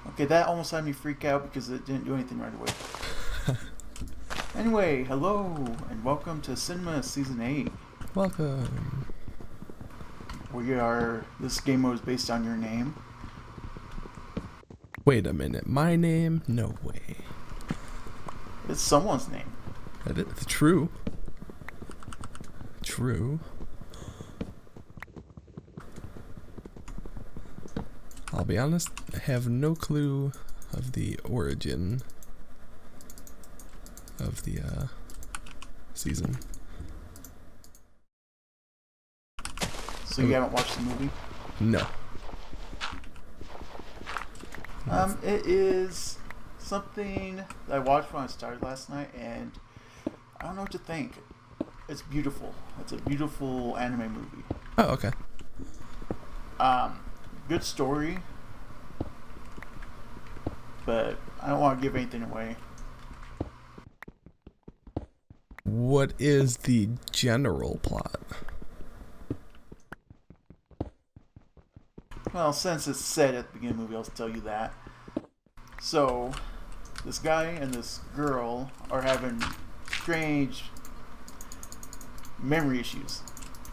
Okay, that almost had me freak out because it didn't do anything right away. Anyway, hello and welcome to Cinema Season 8. Welcome. This game mode is based on your name. Wait a minute, my name? No way. It's someone's name. That is true. True. I'll be honest, I have no clue of the origin of the season. So you haven't watched the movie? No. It is something that I watched when I started last night, and I don't know what to think. It's beautiful. It's a beautiful anime movie. Oh, okay. Good story, but I don't want to give anything away. What is the general plot? Well, since it's said at the beginning of the movie, I'll tell you that. So, this guy and this girl are having strange memory issues.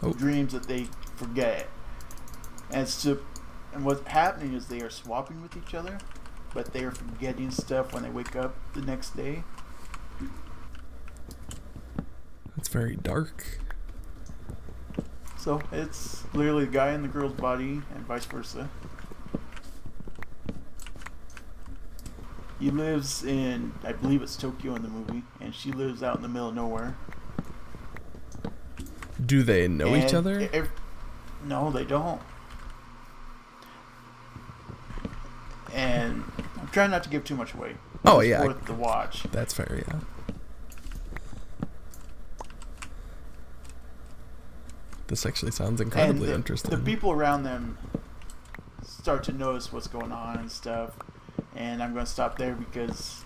Oh. Dreams that they forget. And what's happening is they are swapping with each other, but they are forgetting stuff when they wake up the next day. It's very dark. So it's literally the guy in the girl's body and vice versa. He lives in, I believe it's Tokyo in the movie, and she lives out in the middle of nowhere. Do they know each other? No, they don't. And I'm trying not to give too much away. Oh, it's yeah. worth the watch. That's fair, yeah. This actually sounds incredibly interesting. The people around them start to notice what's going on and stuff. And I'm going to stop there because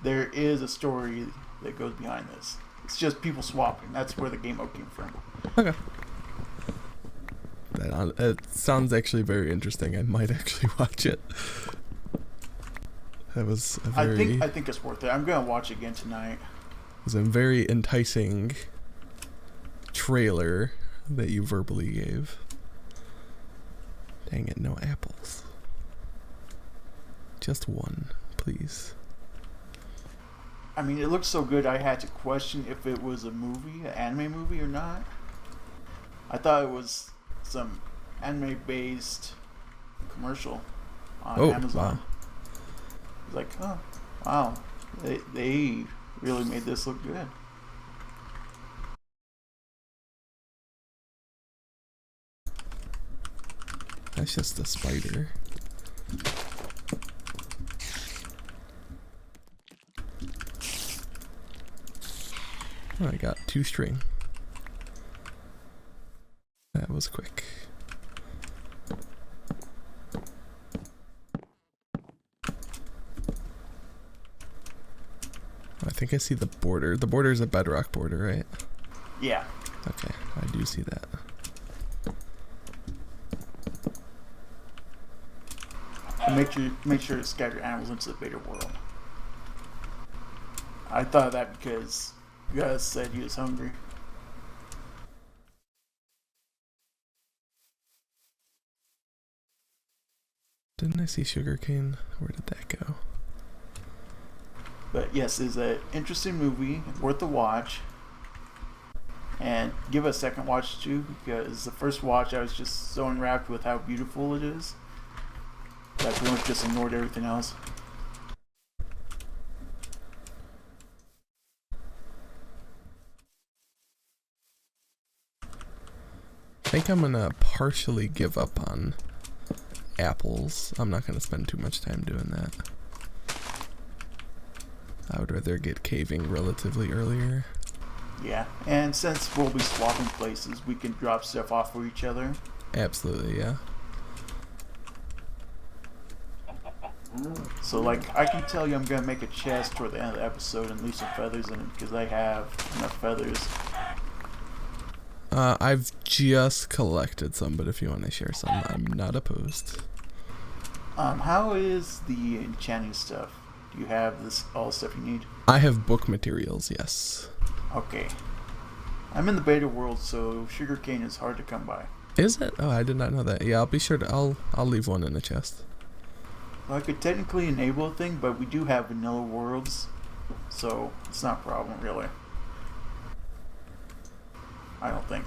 there is a story that goes behind this. It's just people swapping. That's where the game mode came from. Okay. It sounds actually very interesting. I might actually watch it. That was a very... I think it's worth it. I'm going to watch it again tonight. It was a very enticing trailer that you verbally gave. Dang it, no apples. Just one, please. I mean, it looks so good I had to question if it was a movie, an anime movie or not. I thought it was some anime-based commercial on Amazon. Wow. I was like, oh, wow. They really made this look good. That's just a spider. Oh, I got 2 string. That was quick. I think I see the border. The border is a bedrock border, right? Yeah. Okay, I do see that. And make sure to scatter animals into the beta world. I thought of that because Gus said he was hungry. Didn't I see sugarcane? Where did that go? But yes, it's an interesting movie, worth a watch. And give it a second watch too, because the first watch I was just so enwrapped with how beautiful it is that I pretty much just ignored everything else. I think I'm gonna partially give up on apples. I'm not gonna spend too much time doing that. I would rather get caving relatively earlier. Yeah, and since we'll be swapping places, we can drop stuff off for each other. Absolutely, yeah. So, like, I can tell you I'm going to make a chest toward the end of the episode and leave some feathers in it because I have enough feathers. I've just collected some, but if you want to share some, I'm not opposed. How is the enchanting stuff? Do you have all the stuff you need? I have book materials, yes. Okay. I'm in the beta world, so sugarcane is hard to come by. Is it? Oh, I did not know that. Yeah, I'll be sure to. I'll leave one in the chest. Well, I could technically enable a thing, but we do have vanilla worlds, so it's not a problem really. I don't think.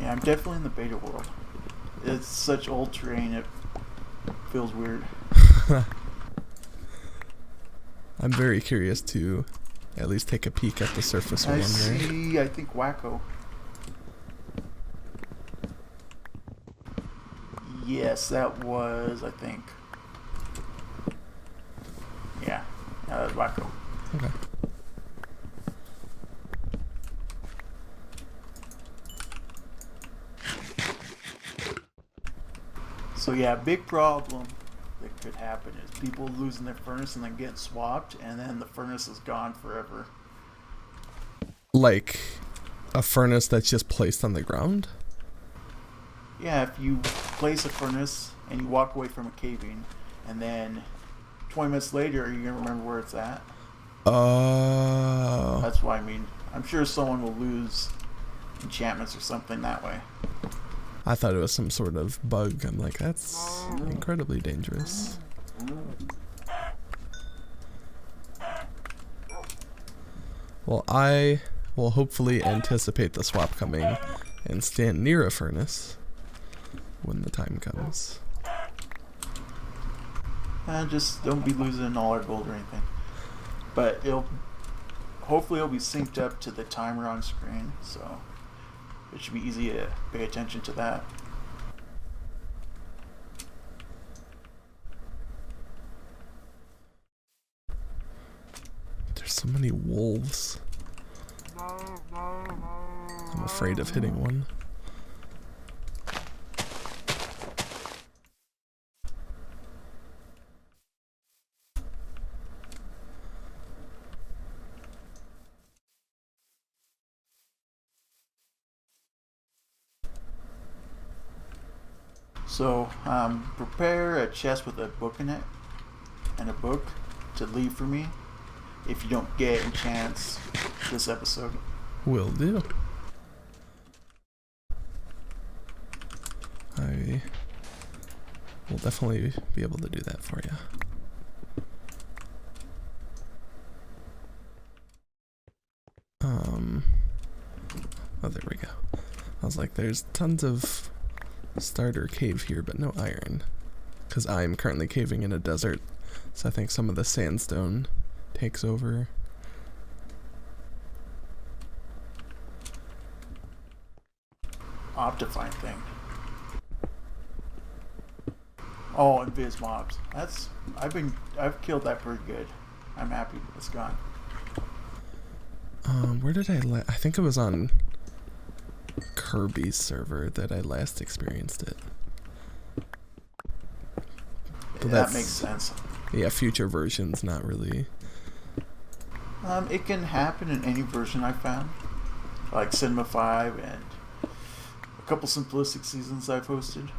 Yeah, I'm definitely in the beta world. It's such old terrain, it feels weird. I'm very curious to at least take a peek at the surface one. I see, I think Wacko. Yes, that was, I think. Yeah, that was Wacko. Okay. So yeah, big problem that could happen is people losing their furnace and then getting swapped, and then the furnace is gone forever. Like a furnace that's just placed on the ground? Yeah, if you place a furnace and you walk away from a caving, and then 20 minutes later you're gonna remember where it's at. Oh. That's why I mean. I'm sure someone will lose enchantments or something that way. I thought it was some sort of bug. I'm like, that's incredibly dangerous. Well, I will hopefully anticipate the swap coming and stand near a furnace when the time comes. Just don't be losing all our gold or anything. But hopefully it'll be synced up to the timer on screen, so it should be easy to pay attention to that. There's so many wolves. I'm afraid of hitting one. So prepare a chest with a book in it and a book to leave for me if you don't get enchants this episode. Will do. I will definitely be able to do that for you. Oh, there we go. I was like, there's tons of starter cave here, but no iron. Because I'm currently caving in a desert, so I think some of the sandstone takes over. Optifine thing. Oh, and Viz mobs. I've killed that pretty good. I'm happy it's gone. Where did I think it was on Kirby's server that I last experienced it. But that makes sense. Yeah, future versions not really. It can happen in any version I found, like Cinema 5 and a couple simplistic seasons I've hosted.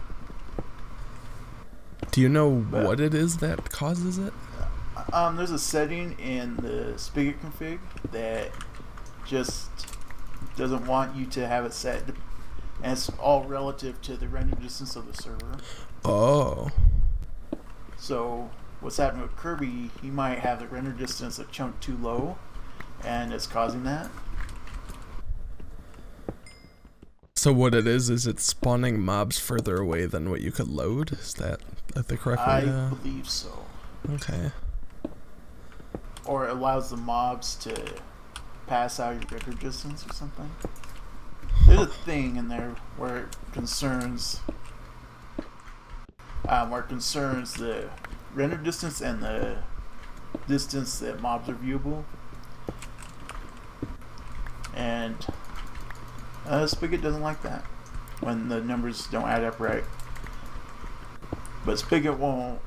Do you know what it is that causes it? There's a setting in the spigot config that just doesn't want you to have it set, and it's all relative to the render distance of the server. Oh. So what's happening with Kirby, he might have the render distance a chunk too low, and it's causing that. So what it is it's spawning mobs further away than what you could load? Is that the correct way? I believe so. Okay. Or it allows the mobs to pass out your render distance or something. There's a thing in there where it concerns the render distance and the distance that mobs are viewable. And Spigot doesn't like that when the numbers don't add up right. But Spigot won't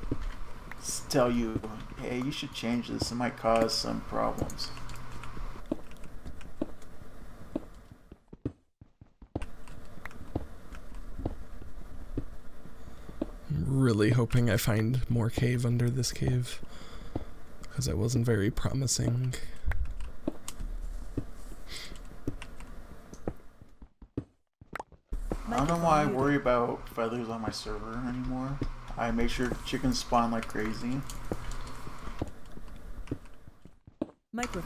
tell you, hey, you should change this, it might cause some problems. really hoping I find more cave under this cave, because it wasn't very promising. I don't know why I worry about feathers on my server anymore. I make sure chickens spawn like crazy.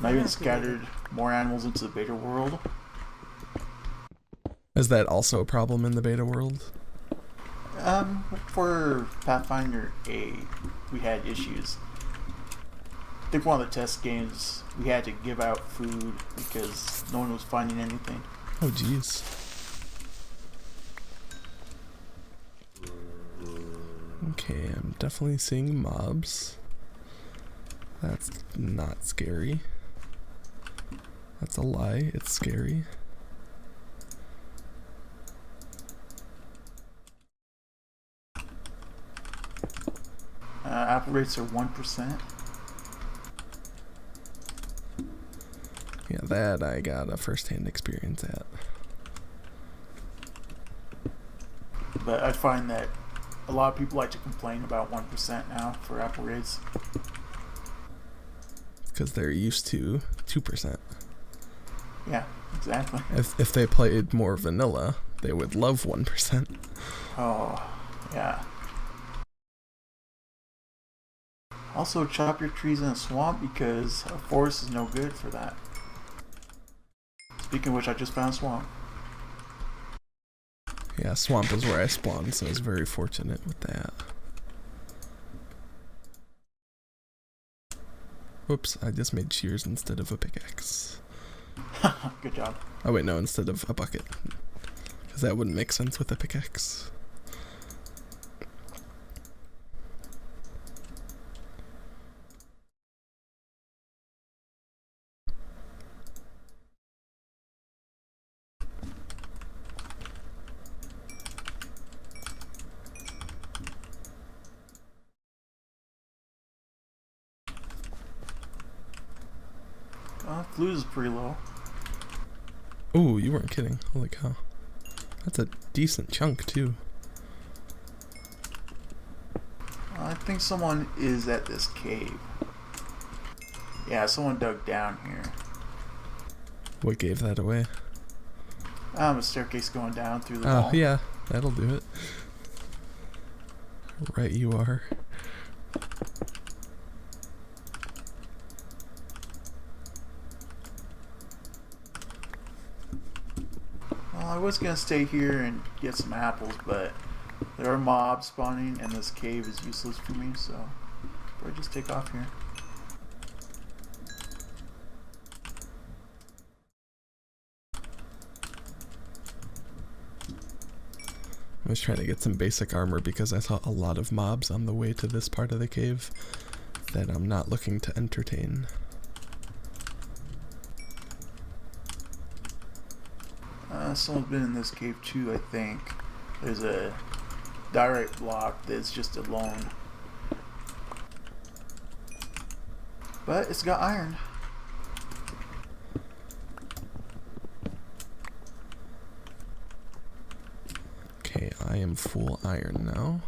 I even scattered more animals into the beta world. Is that also a problem in the beta world? For Pathfinder A, we had issues. I think one of the test games, we had to give out food because no one was finding anything. Oh, jeez. Okay, I'm definitely seeing mobs. That's not scary. That's a lie, it's scary. Apple rates are 1%. Yeah, that I got a first-hand experience at. But I find that a lot of people like to complain about 1% now for Apple rates. Because they're used to 2%. Yeah, exactly. If they played more vanilla, they would love 1%. Oh, yeah. Also, chop your trees in a swamp because a forest is no good for that. Speaking of which, I just found a swamp. Yeah, swamp is where I spawned, so I was very fortunate with that. Whoops, I just made shears instead of a pickaxe. Good job. Oh wait, no, instead of a bucket. Because that wouldn't make sense with a pickaxe. Glue is pretty low. Ooh, you weren't kidding. Holy cow. That's a decent chunk, too. I think someone is at this cave. Yeah, someone dug down here. What gave that away? A staircase going down through the wall. Oh, yeah, that'll do it. Right you are. Well, I was gonna stay here and get some apples, but there are mobs spawning and this cave is useless for me, so I'll probably just take off here. I was trying to get some basic armor because I saw a lot of mobs on the way to this part of the cave that I'm not looking to entertain. Someone's been in this cave too, I think. There's a diorite block that's just alone. But it's got iron. Okay, I am full iron now.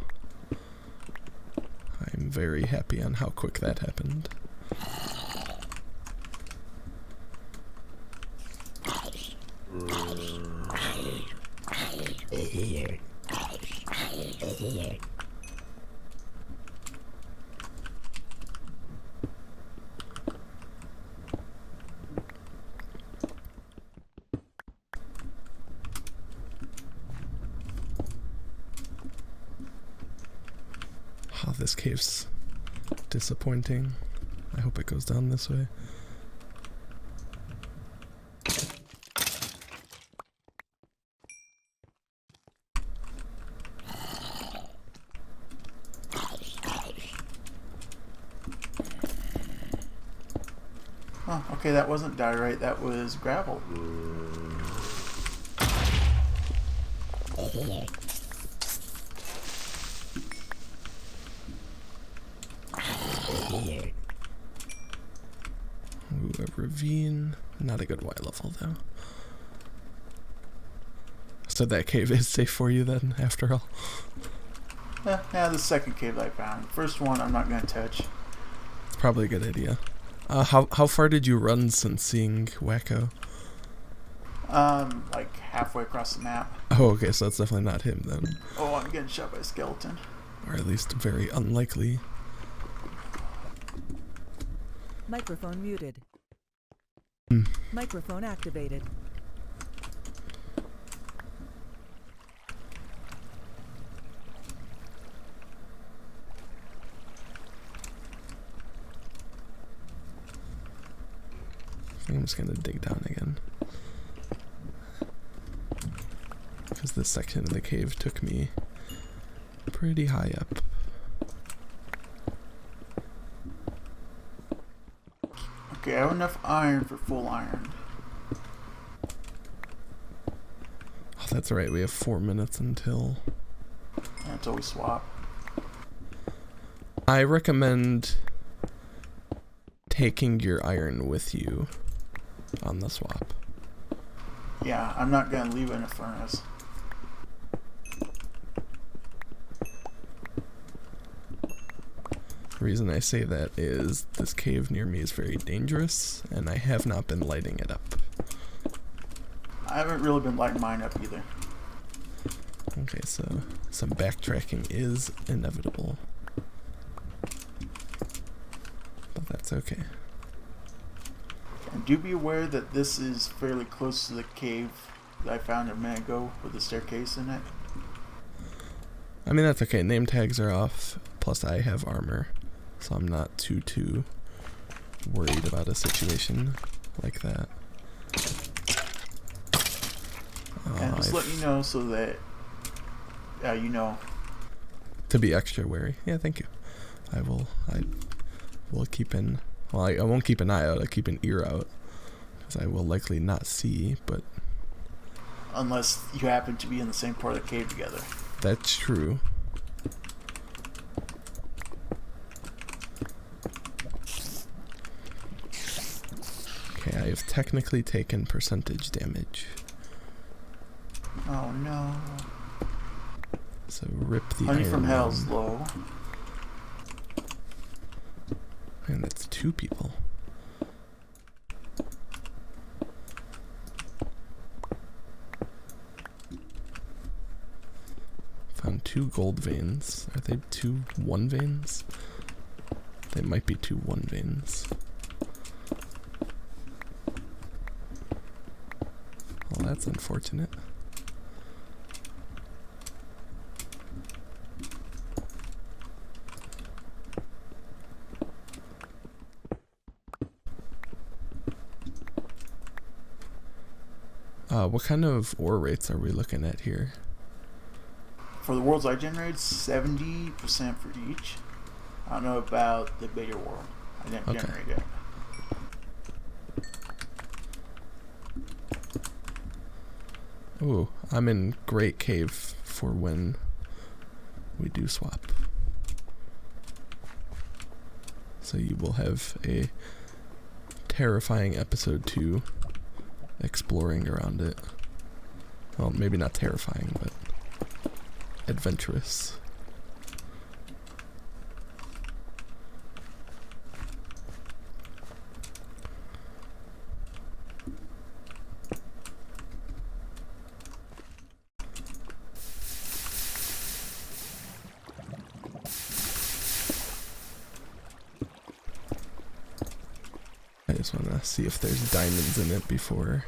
I'm very happy on how quick that happened. Oh, this cave's disappointing. I hope it goes down this way. Oh, okay, that wasn't diorite, that was gravel. Ooh, a ravine. Not a good Y level, though. So that cave is safe for you then, after all? Yeah, the second cave that I found. First one I'm not going to touch. It's probably a good idea. How far did you run since seeing Wacko? Like halfway across the map. Oh, okay, so that's definitely not him then. Oh, I'm getting shot by a skeleton. Or at least very unlikely. Microphone muted. Hmm. Microphone activated. I think I'm just gonna dig down again. Because this section of the cave took me pretty high up. Okay, I have enough iron for full iron. Oh, that's right, we have 4 minutes until... Yeah, until we swap. I recommend taking your iron with you on the swap. Yeah, I'm not going to leave it in a furnace. The reason I say that is this cave near me is very dangerous, and I have not been lighting it up. I haven't really been lighting mine up either. Okay, so some backtracking is inevitable. But that's okay. And do be aware that this is fairly close to the cave that I found a minute ago with the staircase in it. I mean, that's okay. Name tags are off, plus I have armor, so I'm not too worried about a situation like that. And just let me know so that you know. To be extra wary. Yeah, thank you. I will keep an... Well, I won't keep an eye out. I'll keep an ear out. Because I will likely not see, but... Unless you happen to be in the same part of the cave together. That's true. Okay, I have technically taken percentage damage. Oh no. So rip the Honey iron from hell's down. low. Man, that's 2 people. Found 2 gold veins. Are they 2 1 veins? They might be 2 1 veins. Well, that's unfortunate. What kind of ore rates are we looking at here? For the worlds I generated, 70% for each. I don't know about the beta world. I didn't generate it. Ooh, I'm in Great Cave for when we do swap. So you will have a terrifying episode 2 exploring around it. Well, maybe not terrifying, but adventurous. I just want to see if there's diamonds in it before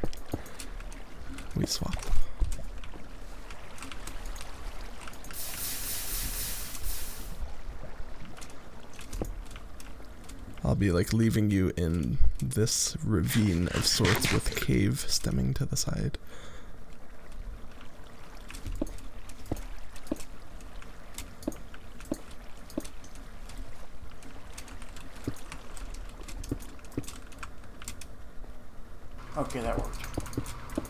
we swap. I'll be like leaving you in this ravine of sorts with cave stemming to the side. Okay, that worked.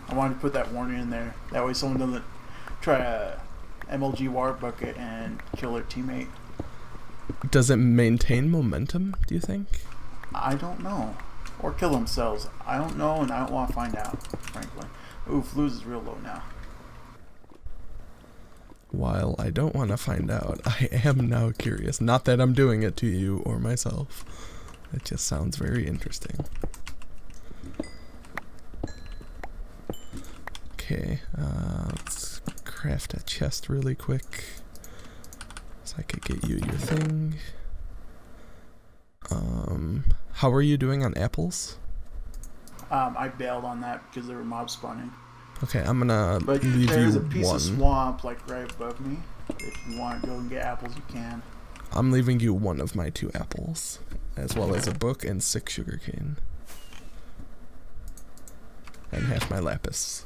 I wanted to put that warning in there. That way someone doesn't try a MLG water bucket and kill their teammate. Does it maintain momentum, do you think? I don't know. Or kill themselves. I don't know, and I don't want to find out, frankly. Ooh, Fluz is real low now. while I don't want to find out, I am now curious. Not that I'm doing it to you or myself. It just sounds very interesting. Okay, let's craft a chest really quick so I could get you your thing. How are you doing on apples? I bailed on that because there were mobs spawning. Okay, I'm gonna But leave there's you a piece one. of swamp like right above me. If you want to go and get apples, you can. I'm leaving you one of my 2 apples, as well as a book and 6 sugarcane. And half my lapis.